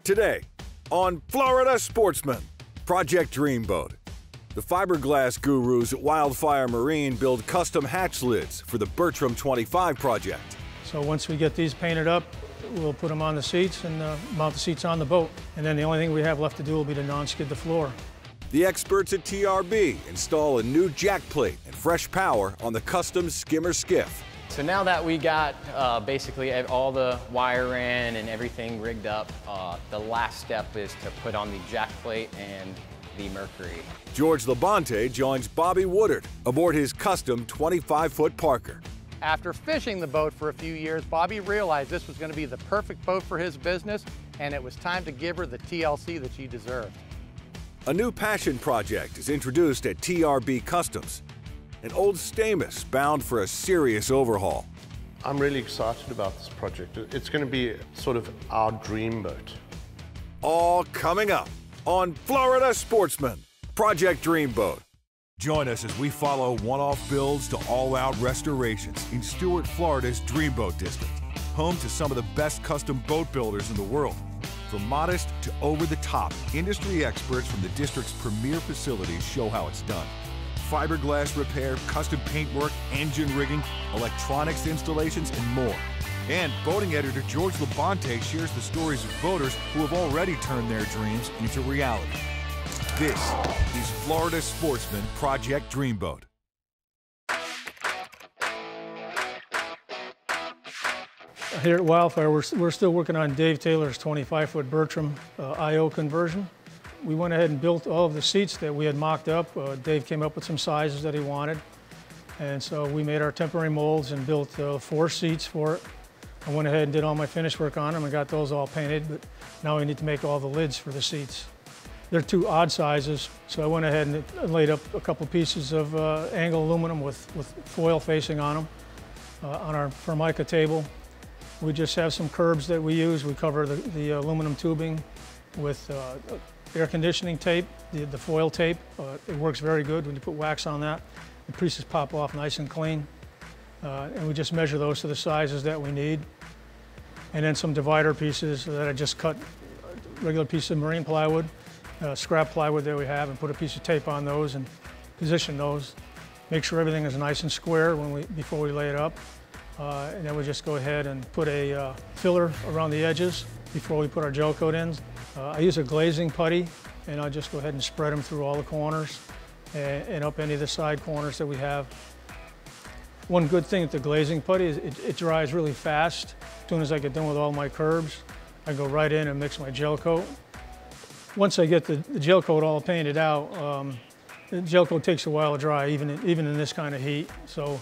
Today on Florida Sportsman, Project Dreamboat. The fiberglass gurus at Wildfire Marine build custom hatch lids for the Bertram 25 project. So once we get these painted up, we'll put them on the seats and mount the seats on the boat. And then the only thing we have left to do will be to non-skid the floor. The experts at TRB install a new jackplate and fresh power on the custom Skimmer Skiff. So now that we got basically all the wire in and everything rigged up, the last step is to put on the jackplate and the mercury. George LaBonte joins Bobby Woodard aboard his custom 25-foot Parker. After fishing the boat for a few years, Bobby realized this was going to be the perfect boat for his business, and it was time to give her the TLC that she deserved. A new passion project is introduced at TRB Customs. An old Stamas bound for a serious overhaul. I'm really excited about this project. It's going to be sort of our dream boat. All coming up on Florida Sportsman, Project Dreamboat. Join us as we follow one-off builds to all-out restorations in Stuart, Florida's Dreamboat District, home to some of the best custom boat builders in the world. From modest to over-the-top, industry experts from the district's premier facilities show how it's done. Fiberglass repair, custom paintwork, engine rigging, electronics installations, and more. And boating editor George LaBonte shares the stories of boaters who have already turned their dreams into reality. This is Florida Sportsman Project Dreamboat. Here at Wildfire, we're still working on Dave Taylor's 25-foot Bertram IO conversion. We went ahead and built all of the seats that we had mocked up. Dave came up with some sizes that he wanted. And so we made our temporary molds and built 4 seats for it. I went ahead and did all my finish work on them and got those all painted, but now we need to make all the lids for the seats. They're 2 odd sizes, so I went ahead and laid up a couple pieces of angle aluminum with foil facing on them on our Formica table. We just have some curbs that we use. We cover the aluminum tubing with air conditioning tape, the foil tape. It works very good when you put wax on that. The pieces pop off nice and clean. And we just measure those to the sizes that we need. And then some divider pieces that I just cut regular piece of marine plywood, scrap plywood that we have, and put a piece of tape on those and position those. Make sure everything is nice and square before we lay it up. And then we just go ahead and put a filler around the edges before we put our gel coat in. I use a glazing putty, and I'll just go ahead and spread them through all the corners and up any of the side corners that we have. One good thing with the glazing putty is it dries really fast. As soon as I get done with all my curbs, I go right in and mix my gel coat. Once I get the gel coat all painted out, the gel coat takes a while to dry, even in this kind of heat. So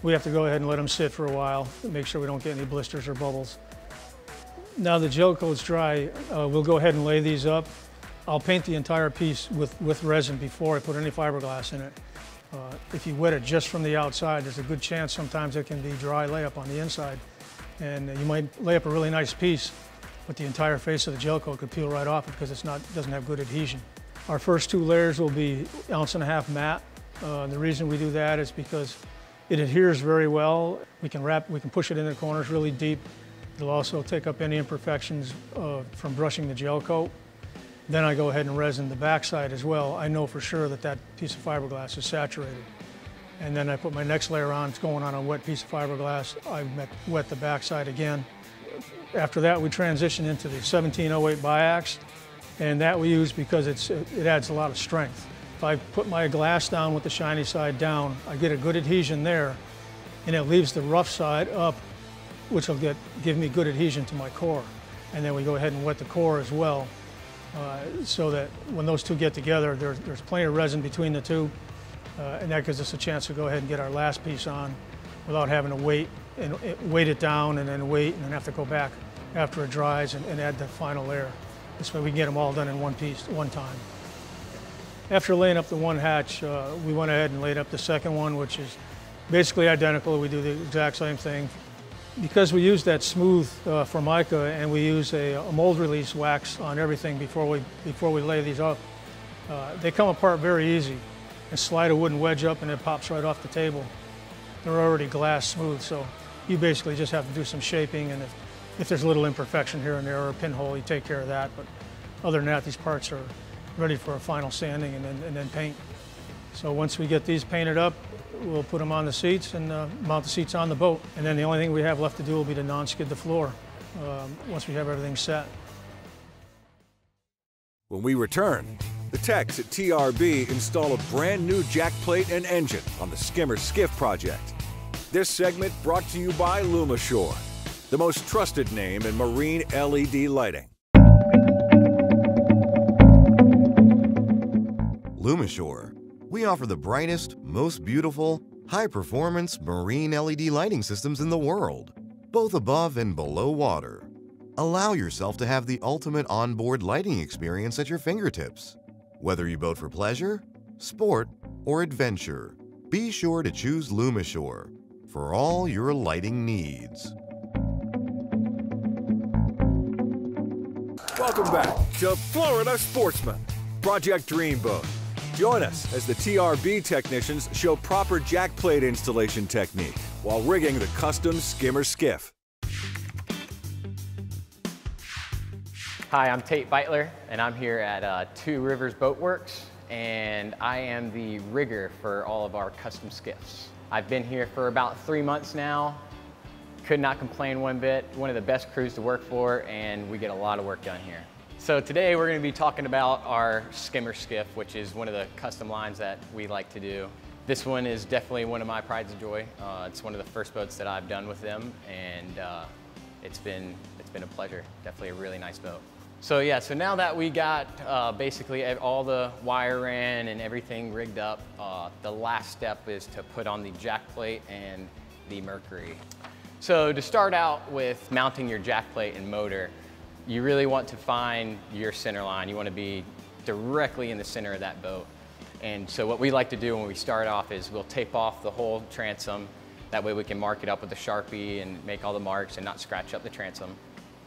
we have to go ahead and let them sit for a while to make sure we don't get any blisters or bubbles. Now the gel coat's dry, we'll go ahead and lay these up. I'll paint the entire piece with resin before I put any fiberglass in it. If you wet it just from the outside, there's a good chance sometimes it can be dry layup on the inside. And you might lay up a really nice piece, but the entire face of the gel coat could peel right off it because doesn't have good adhesion. Our first 2 layers will be 1.5 ounce matte. The reason we do that is because it adheres very well. We can push it in the corners really deep. It'll also take up any imperfections from brushing the gel coat. Then I go ahead and resin the backside as well. I know for sure that piece of fiberglass is saturated. And then I put my next layer on. It's going on a wet piece of fiberglass. I wet the backside again. After that, we transition into the 1708 biax, and that we use because it adds a lot of strength. If I put my glass down with the shiny side down, I get a good adhesion there, and it leaves the rough side up, which will give me good adhesion to my core. And then we go ahead and wet the core as well, so that when those 2 get together, there's plenty of resin between the 2, and that gives us a chance to go ahead and get our last piece on without having to weight it down and then wait and then have to go back after it dries and add the final layer. This way we can get them all done in one piece, one time. After laying up the 1 hatch, we went ahead and laid up the second one, which is basically identical. We do the exact same thing. Because we use that smooth Formica and we use a mold release wax on everything before we lay these up, they come apart very easy and slide a wooden wedge up and it pops right off the table. They're already glass smooth, so you basically just have to do some shaping, and If there's a little imperfection here and there or a pinhole, you take care of that. But other than that, these parts are ready for a final sanding and then paint. So once we get these painted up, we'll put them on the seats and mount the seats on the boat. And then the only thing we have left to do will be to non-skid the floor once we have everything set. When we return, the techs at TRB install a brand new jack plate and engine on the Skimmer Skiff project. This segment brought to you by Lumishore, the most trusted name in marine LED lighting. Lumishore. We offer the brightest, most beautiful, high-performance marine LED lighting systems in the world, both above and below water. Allow yourself to have the ultimate onboard lighting experience at your fingertips. Whether you boat for pleasure, sport, or adventure, be sure to choose Lumishore for all your lighting needs. Welcome back to Florida Sportsman, Project Dreamboat. Join us as the TRB technicians show proper jack plate installation technique while rigging the custom Skimmer Skiff. Hi, I'm Tate Beitler, and I'm here at Two Rivers Boat Works, and I am the rigger for all of our custom skiffs. I've been here for about 3 months now. Could not complain one bit. One of the best crews to work for, and we get a lot of work done here. So today we're going to be talking about our Skimmer Skiff, which is one of the custom lines that we like to do. This one is definitely one of my prides of joy. It's one of the first boats that I've done with them, and it's been a pleasure. Definitely a really nice boat. So yeah, so now that we got basically all the wire in and everything rigged up, the last step is to put on the jack plate and the Mercury. So to start out with mounting your jack plate and motor, you really want to find your center line. You want to be directly in the center of that boat. And so what we like to do when we start off is we'll tape off the whole transom. That way we can mark it up with a Sharpie and make all the marks and not scratch up the transom.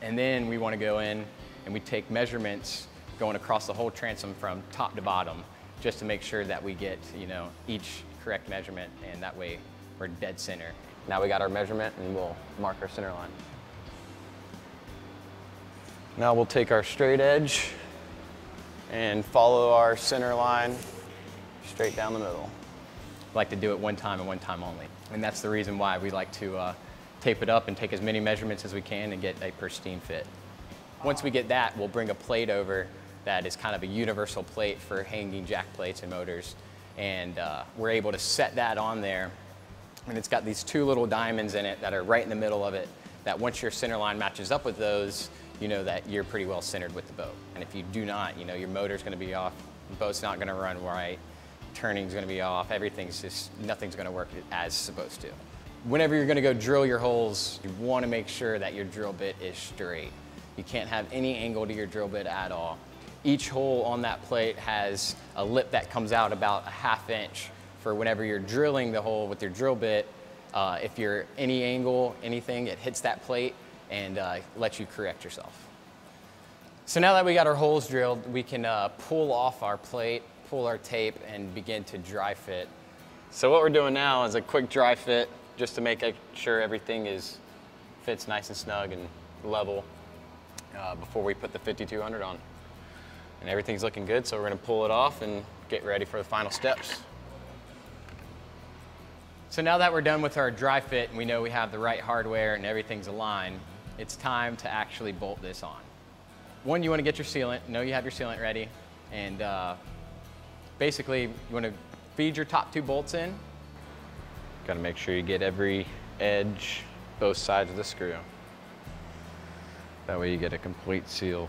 And then we want to go in and we take measurements going across the whole transom from top to bottom, just to make sure that we get, you know, each correct measurement, and that way we're dead center. Now we got our measurement and we'll mark our center line. Now we'll take our straight edge and follow our center line straight down the middle. I like to do it one time and one time only. And that's the reason why we like to tape it up and take as many measurements as we can and get a pristine fit. Once we get that, we'll bring a plate over that is kind of a universal plate for hanging jack plates and motors. And we're able to set that on there. And it's got these two little diamonds in it that are right in the middle of it, that once your center line matches up with those, you know that you're pretty well centered with the boat. And if you do not, you know, your motor's gonna be off, the boat's not gonna run right, turning's gonna be off, nothing's gonna work as supposed to. Whenever you're gonna go drill your holes, you wanna make sure that your drill bit is straight. You can't have any angle to your drill bit at all. Each hole on that plate has a lip that comes out about a ½ inch for whenever you're drilling the hole with your drill bit. If you're any angle, anything, it hits that plate and lets you correct yourself. So now that we got our holes drilled, we can pull off our plate, pull our tape, and begin to dry fit. So what we're doing now is a quick dry fit, just to make sure everything fits nice and snug and level before we put the 5200 on. And everything's looking good, so we're gonna pull it off and get ready for the final steps. So now that we're done with our dry fit and we know we have the right hardware and everything's aligned, it's time to actually bolt this on. One, you wanna get your sealant, know you have your sealant ready, and basically you wanna feed your top 2 bolts in. Gotta make sure you get every edge, both sides of the screw. That way you get a complete seal.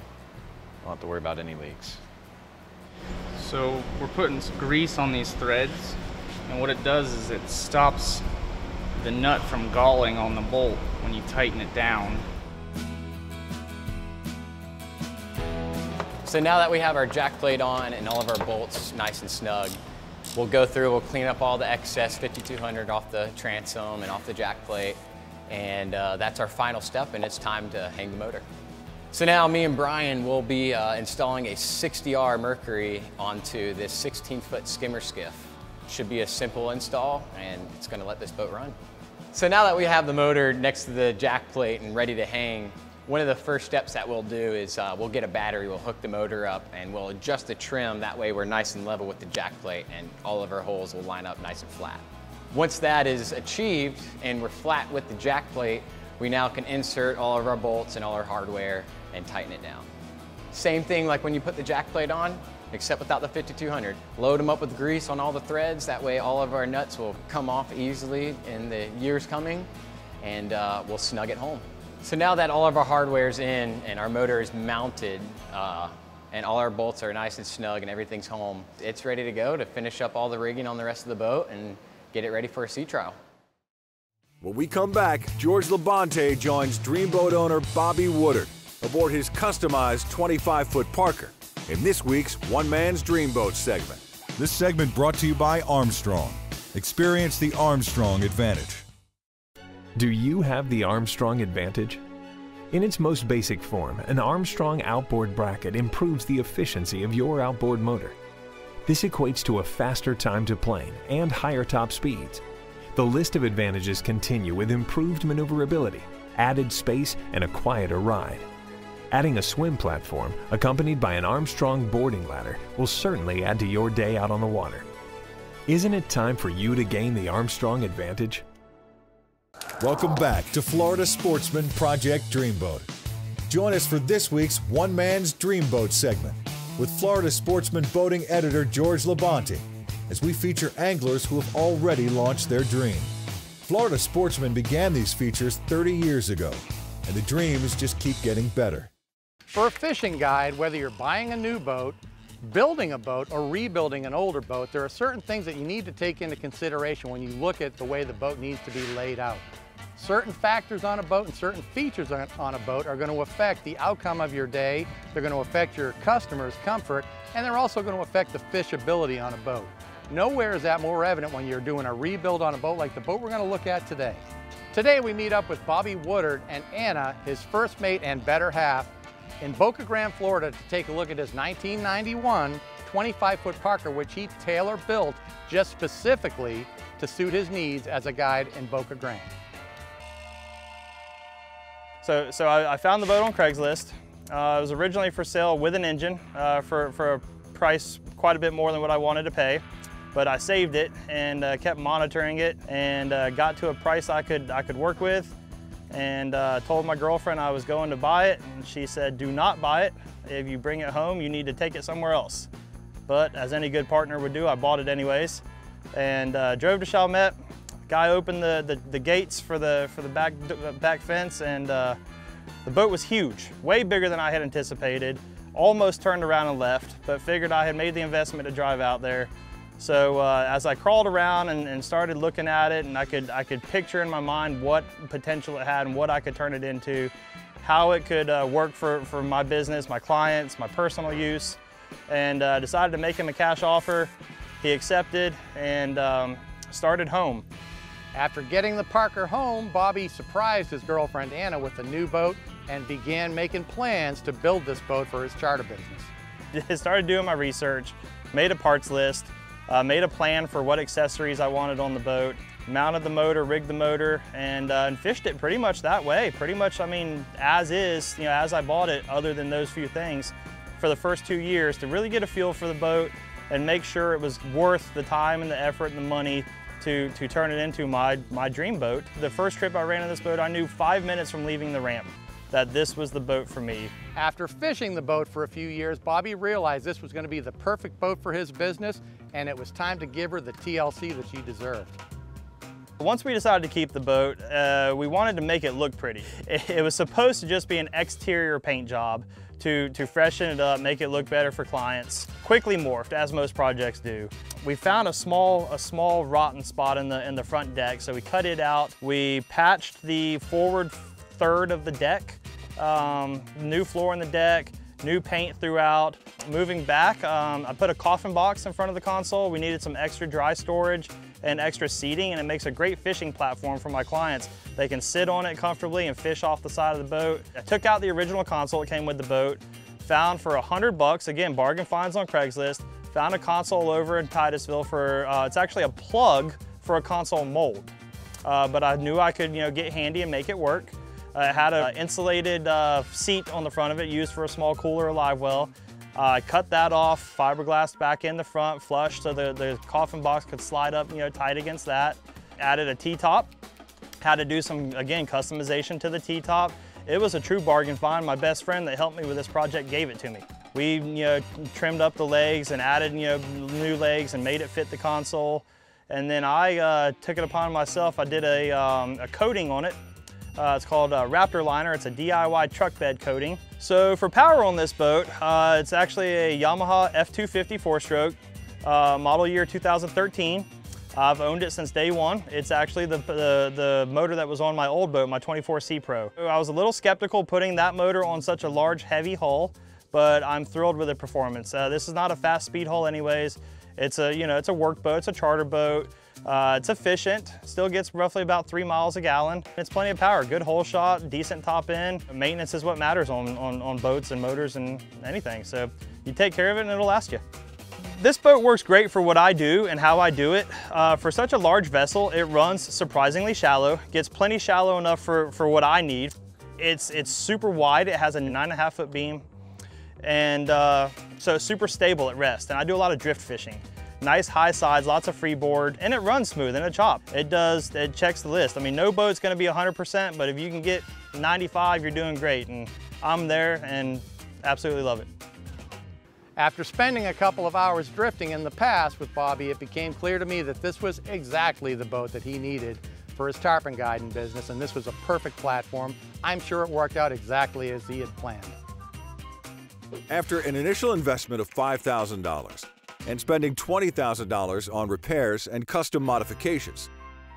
Don't have to worry about any leaks. So we're putting grease on these threads, and what it does is it stops the nut from galling on the bolt when you tighten it down. So now that we have our jack plate on and all of our bolts nice and snug, we'll go through, we'll clean up all the excess 5200 off the transom and off the jack plate, and that's our final step, and it's time to hang the motor. So now me and Brian will be installing a 60R Mercury onto this 16-foot skimmer skiff. Should be a simple install, and it's gonna let this boat run. So now that we have the motor next to the jack plate and ready to hang, One of the first steps that we'll do is we'll get a battery, we'll hook the motor up, and we'll adjust the trim. That way we're nice and level with the jack plate, and all of our holes will line up nice and flat. Once that is achieved and we're flat with the jack plate, we now can insert all of our bolts and all our hardware and tighten it down. Same thing like when you put the jack plate on, except without the 5200. Load them up with grease on all the threads. That way all of our nuts will come off easily in the years coming, and we'll snug it home. So now that all of our hardware is in and our motor is mounted and all our bolts are nice and snug and everything's home, it's ready to go to finish up all the rigging on the rest of the boat and get it ready for a sea trial. When we come back, George LaBonte joins Dreamboat owner Bobby Woodard aboard his customized 25-foot Parker in this week's One Man's Dreamboat segment. This segment brought to you by Armstrong. Experience the Armstrong advantage. Do you have the Armstrong advantage? In its most basic form, an Armstrong outboard bracket improves the efficiency of your outboard motor. This equates to a faster time to plane and higher top speeds. The list of advantages continue with improved maneuverability, added space, and a quieter ride. Adding a swim platform accompanied by an Armstrong boarding ladder will certainly add to your day out on the water. Isn't it time for you to gain the Armstrong advantage? Welcome back to Florida Sportsman Project Dreamboat. Join us for this week's One Man's Dreamboat segment with Florida Sportsman boating editor George LaBonte as we feature anglers who have already launched their dream. Florida Sportsman began these features 30 years ago, and the dreams just keep getting better. For a fishing guide, whether you're buying a new boat, building a boat, or rebuilding an older boat, there are certain things that you need to take into consideration when you look at the way the boat needs to be laid out. Certain factors on a boat and certain features on a boat are going to affect the outcome of your day, they're going to affect your customers' comfort, and they're also going to affect the fishability on a boat. Nowhere is that more evident when you're doing a rebuild on a boat like the boat we're going to look at today. Today we meet up with Bobby Woodard and Anna, his first mate and better half, in Boca Grande, Florida to take a look at his 1991 25-foot Parker, which he tailor-built just specifically to suit his needs as a guide in Boca Grande. So I found the boat on Craigslist. It was originally for sale with an engine for a price quite a bit more than what I wanted to pay. But I saved it and kept monitoring it and got to a price I could work with, and told my girlfriend I was going to buy it, and she said, do not buy it. If you bring it home, you need to take it somewhere else. But as any good partner would do, I bought it anyways and drove to Chalmette. Guy opened the gates for the back fence, and the boat was huge, way bigger than I had anticipated. Almost turned around and left, but figured I had made the investment to drive out there. So as I crawled around and started looking at it, and I could picture in my mind what potential it had and what I could turn it into, how it could work for my business, my clients, my personal use, and decided to make him a cash offer. He accepted and started home. After getting the Parker home, Bobby surprised his girlfriend Anna with a new boat and began making plans to build this boat for his charter business. I started doing my research, made a parts list, made a plan for what accessories I wanted on the boat, mounted the motor, rigged the motor, and fished it pretty much that way. Pretty much, I mean, as is, you know, as I bought it, other than those few things, for the first 2 years to really get a feel for the boat and make sure it was worth the time and the effort and the money to turn it into my dream boat. The first trip I ran on this boat, I knew 5 minutes from leaving the ramp that this was the boat for me. After fishing the boat for a few years, Bobby realized this was going to be the perfect boat for his business, and it was time to give her the TLC that she deserved. Once we decided to keep the boat, we wanted to make it look pretty. It was supposed to just be an exterior paint job to freshen it up, make it look better for clients. Quickly morphed, as most projects do. We found a small rotten spot in the front deck, so we cut it out. We patched the forward third of the deck, new floor in the deck, new paint throughout. Moving back, I put a coffin box in front of the console. We needed some extra dry storage and extra seating, and it makes a great fishing platform for my clients. They can sit on it comfortably and fish off the side of the boat. I took out the original console that came with the boat, found for $100, again, bargain finds on Craigslist, found a console over in Titusville for, it's actually a plug for a console mold. But I knew I could, get handy and make it work. It had an insulated seat on the front of it used for a small cooler or live well. I cut that off, fiberglass back in the front, flush so the coffin box could slide up, tight against that. Added a T-top. Had to do some, again, customization to the T-top. It was a true bargain find. My best friend that helped me with this project gave it to me. We, trimmed up the legs and added, new legs and made it fit the console. And then I took it upon myself. I did a coating on it. It's called Raptor Liner. It's a DIY truck bed coating. So for power on this boat, it's actually a Yamaha F250 4-stroke, model year 2013. I've owned it since day one. It's actually the motor that was on my old boat, my 24C Pro. I was a little skeptical putting that motor on such a large, heavy hull, but I'm thrilled with the performance. This is not a fast speed hull anyways. It's a, it's a work boat, it's a charter boat. It's efficient, still gets roughly about 3 miles a gallon. It's plenty of power, good hole shot, decent top end. Maintenance is what matters on boats and motors and anything. So you take care of it and it'll last you. This boat works great for what I do and how I do it. For such a large vessel, it runs surprisingly shallow, gets plenty shallow enough for what I need. It's super wide, it has a 9.5 foot beam, and so it's super stable at rest. And I do a lot of drift fishing. Nice high sides, lots of freeboard, and it runs smooth in a chop. It checks the list. I mean, no boat's gonna be 100%, but if you can get 95, you're doing great. And I'm there and absolutely love it. After spending a couple of hours drifting in the past with Bobby, it became clear to me that this was exactly the boat that he needed for his tarpon guiding business, and this was a perfect platform. I'm sure it worked out exactly as he had planned. After an initial investment of $5,000 and spending $20,000 on repairs and custom modifications,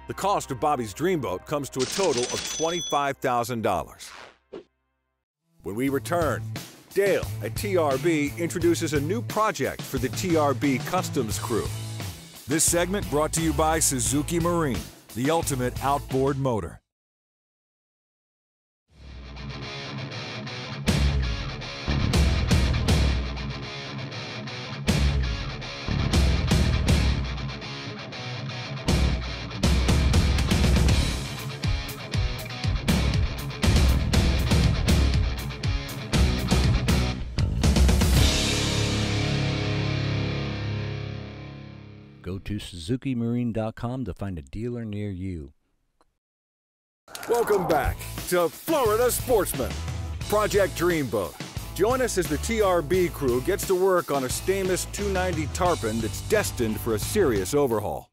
the cost of Bobby's Dreamboat comes to a total of $25,000. When we return, Dale at TRB introduces a new project for the TRB Customs crew. This segment brought to you by Suzuki Marine, the ultimate outboard motor. Go to SuzukiMarine.com to find a dealer near you. Welcome back to Florida Sportsman, Project Dreamboat. Join us as the TRB crew gets to work on a Stamas 290 tarpon that's destined for a serious overhaul.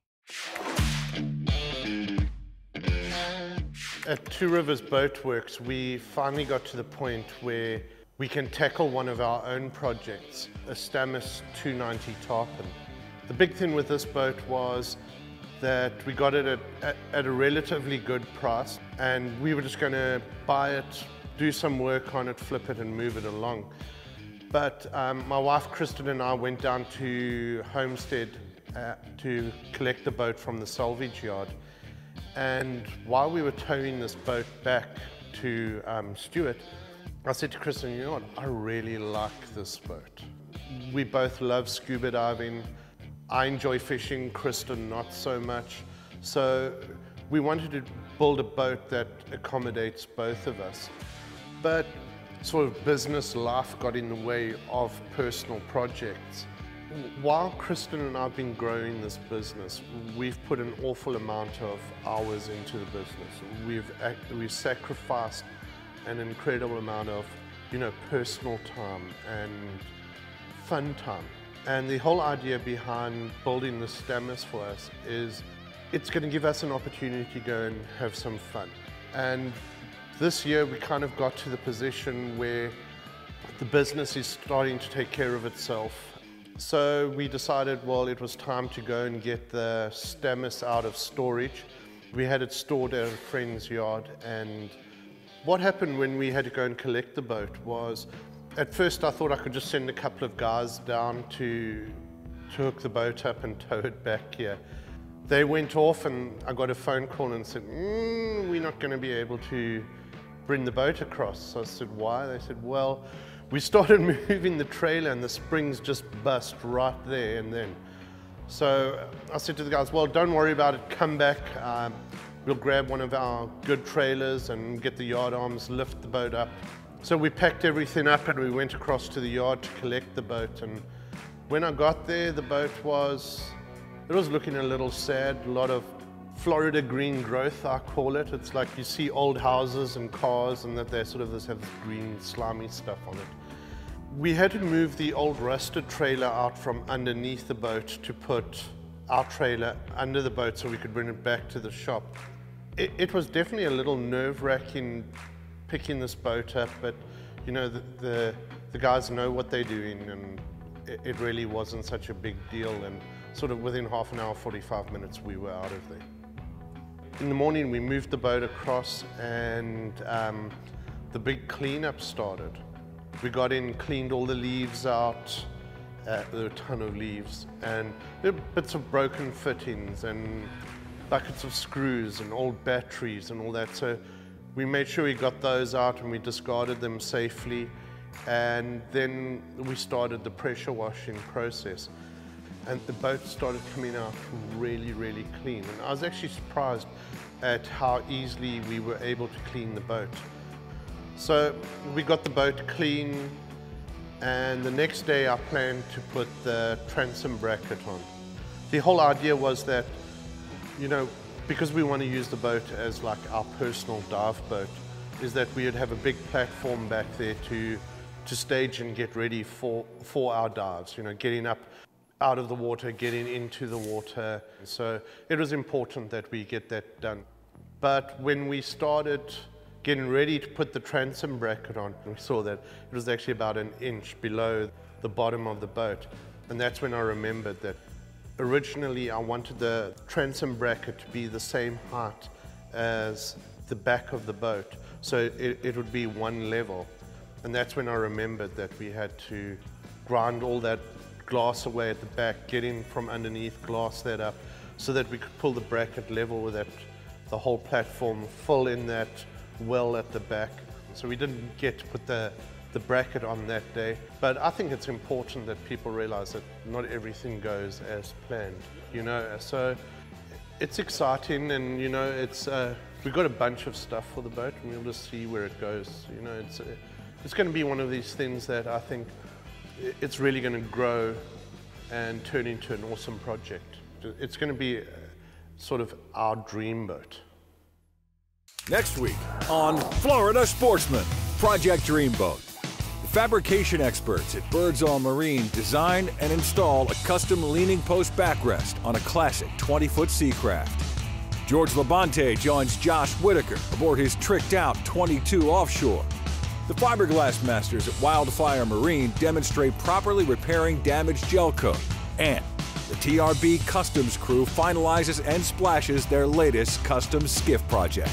At Two Rivers Boat Works, we finally got to the point where we can tackle one of our own projects, a Stamas 290 tarpon. The big thing with this boat was that we got it at a relatively good price, and we were just going to buy it, do some work on it, flip it and move it along. But my wife Kristen and I went down to Homestead to collect the boat from the salvage yard. And while we were towing this boat back to Stuart, I said to Kristen, you know what, I really like this boat. We both love scuba diving. I enjoy fishing, Kristen not so much. So we wanted to build a boat that accommodates both of us. But sort of business life got in the way of personal projects. While Kristen and I have been growing this business, we've put an awful amount of hours into the business. We've sacrificed an incredible amount of, personal time and fun time. And the whole idea behind building the Stamas for us is it's going to give us an opportunity to go and have some fun. And this year we kind of got to the position where the business is starting to take care of itself. So we decided, well, it was time to go and get the Stamas out of storage. We had it stored at a friend's yard, and what happened when we had to go and collect the boat was, at first I thought I could just send a couple of guys down to hook the boat up and tow it back here. They went off and I got a phone call and said, we're not going to be able to bring the boat across. So I said, why? They said, well, we started moving the trailer and the springs just bust right there and then. So I said to the guys, well, don't worry about it, come back. we'll grab one of our good trailers and get the yard arms, lift the boat up. So we packed everything up and we went across to the yard to collect the boat. And when I got there, the boat was looking a little sad, a lot of Florida green growth, I call it. It's like you see old houses and cars and that they sort of have this green slimy stuff on it. We had to move the old rusted trailer out from underneath the boat to put our trailer under the boat so we could bring it back to the shop. It was definitely a little nerve-wracking picking this boat up, but you know, the guys know what they're doing, and it really wasn't such a big deal, and sort of within half an hour, 45 minutes, we were out of there. In the morning, we moved the boat across, and the big cleanup started. We got in, cleaned all the leaves out. There were a ton of leaves, and there were bits of broken fittings and buckets of screws and old batteries and all that. So we made sure we got those out and we discarded them safely. And then we started the pressure washing process. And the boat started coming out really, really clean. And I was actually surprised at how easily we were able to clean the boat. So we got the boat clean, and the next day I planned to put the transom bracket on. The whole idea was that, you know, because we want to use the boat as like our personal dive boat, is that we would have a big platform back there to stage and get ready for our dives, you know, getting up out of the water, getting into the water. So it was important that we get that done. But when we started getting ready to put the transom bracket on, we saw that it was actually about an inch below the bottom of the boat. And that's when I remembered that originally I wanted the transom bracket to be the same height as the back of the boat, so it would be one level. And that's when I remembered that we had to grind all that glass away at the back, get in from underneath, glass that up, so that we could pull the bracket level with that, the whole platform, fill in that well at the back. So we didn't get to put the bracket on that day. But I think it's important that people realize that not everything goes as planned, you know. So it's exciting, and you know, we've got a bunch of stuff for the boat, and we'll just see where it goes. You know, it's going to be one of these things that I think it's really going to grow and turn into an awesome project. It's going to be sort of our dream boat. Next week on Florida Sportsman, Project Dreamboat. The fabrication experts at Bertram Marine design and install a custom leaning post backrest on a classic 20-foot Seacraft. George LaBonte joins Josh Whitaker aboard his tricked-out 22 offshore. The fiberglass masters at Wildfire Marine demonstrate properly repairing damaged gel coat. And the TRB Customs crew finalizes and splashes their latest custom skiff project.